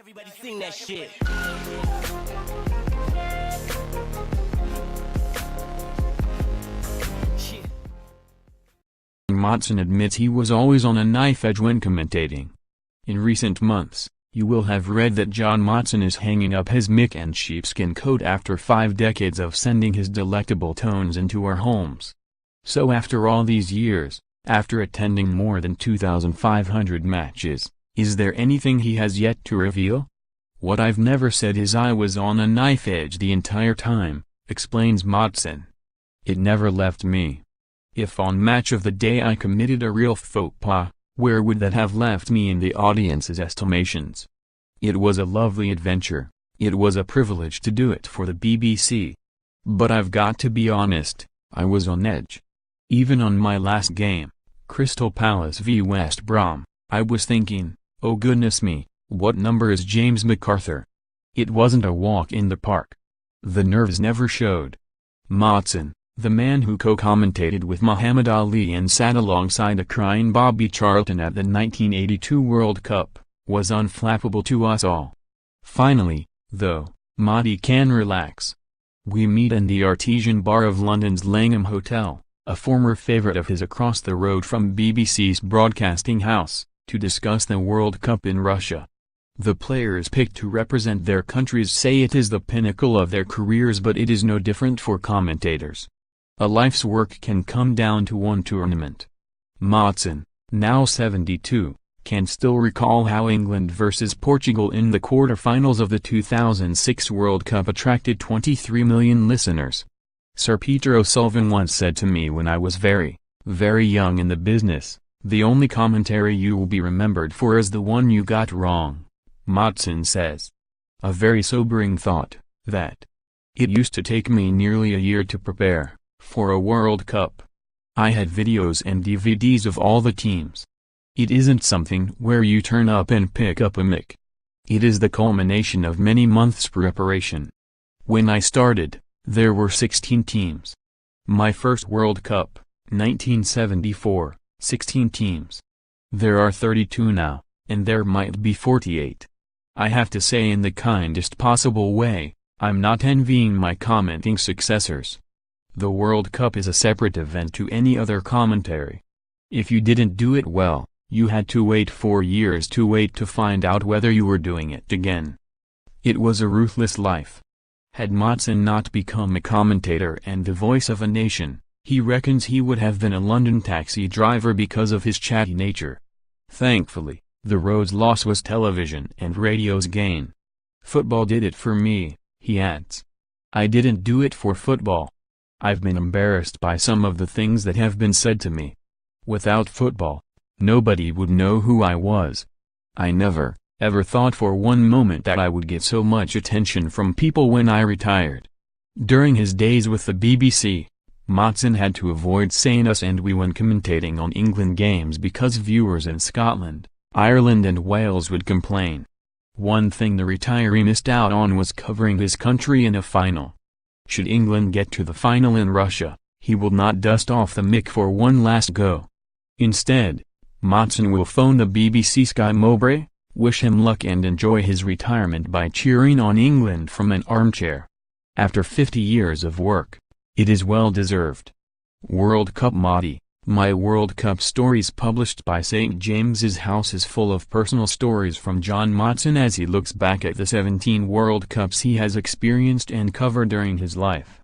Everybody sing that shit. Motson admits he was always on a knife edge when commentating. In recent months, you will have read that John Motson is hanging up his mick and sheepskin coat after 5 decades of sending his delectable tones into our homes. So after all these years, after attending more than 2,500 matches, is there anything he has yet to reveal? What I've never said is I was on a knife edge the entire time, explains Motson. It never left me. If on Match of the Day I committed a real faux pas, where would that have left me in the audience's estimations? It was a lovely adventure, it was a privilege to do it for the BBC. But I've got to be honest, I was on edge. Even on my last game, Crystal Palace v West Brom, I was thinking, oh goodness me, what number is James MacArthur? It wasn't a walk in the park. The nerves never showed. Motson, the man who co-commentated with Muhammad Ali and sat alongside a crying Bobby Charlton at the 1982 World Cup, was unflappable to us all. Finally, though, Motty can relax. We meet in the Artesian Bar of London's Langham Hotel, a former favourite of his across the road from BBC's broadcasting house, to discuss the World Cup in Russia. The players picked to represent their countries say it is the pinnacle of their careers, but it is no different for commentators. A life's work can come down to one tournament. Motson, now 72, can still recall how England vs Portugal in the quarter-finals of the 2006 World Cup attracted 23 million listeners. Sir Peter O'Sullivan once said to me when I was very, very young in the business, "The only commentary you will be remembered for is the one you got wrong." Motson says. A very sobering thought, that. It used to take me nearly a year to prepare for a World Cup. I had videos and DVDs of all the teams. It isn't something where you turn up and pick up a mic. It is the culmination of many months' preparation. When I started, there were 16 teams. My first World Cup, 1974, 16 teams. There are 32 now, and there might be 48. I have to say in the kindest possible way, I'm not envying my commenting successors. The World Cup is a separate event to any other commentary. If you didn't do it well, you had to wait 4 years to wait to find out whether you were doing it again. It was a ruthless life. Had Motson not become a commentator and the voice of a nation, he reckons he would have been a London taxi driver because of his chatty nature. Thankfully, the road's loss was television and radio's gain. Football did it for me, he adds. I didn't do it for football. I've been embarrassed by some of the things that have been said to me. Without football, nobody would know who I was. I never, ever thought for one moment that I would get so much attention from people when I retired. During his days with the BBC, Motson had to avoid saying us and we when commentating on England games because viewers in Scotland, Ireland and Wales would complain. One thing the retiree missed out on was covering his country in a final. Should England get to the final in Russia, he will not dust off the mic for one last go. Instead, Motson will phone the BBC Sky Mowbray, wish him luck and enjoy his retirement by cheering on England from an armchair. After 50 years of work, it is well deserved. World Cup Motty, my World Cup stories published by St. James's House is full of personal stories from John Motson as he looks back at the 17 World Cups he has experienced and covered during his life.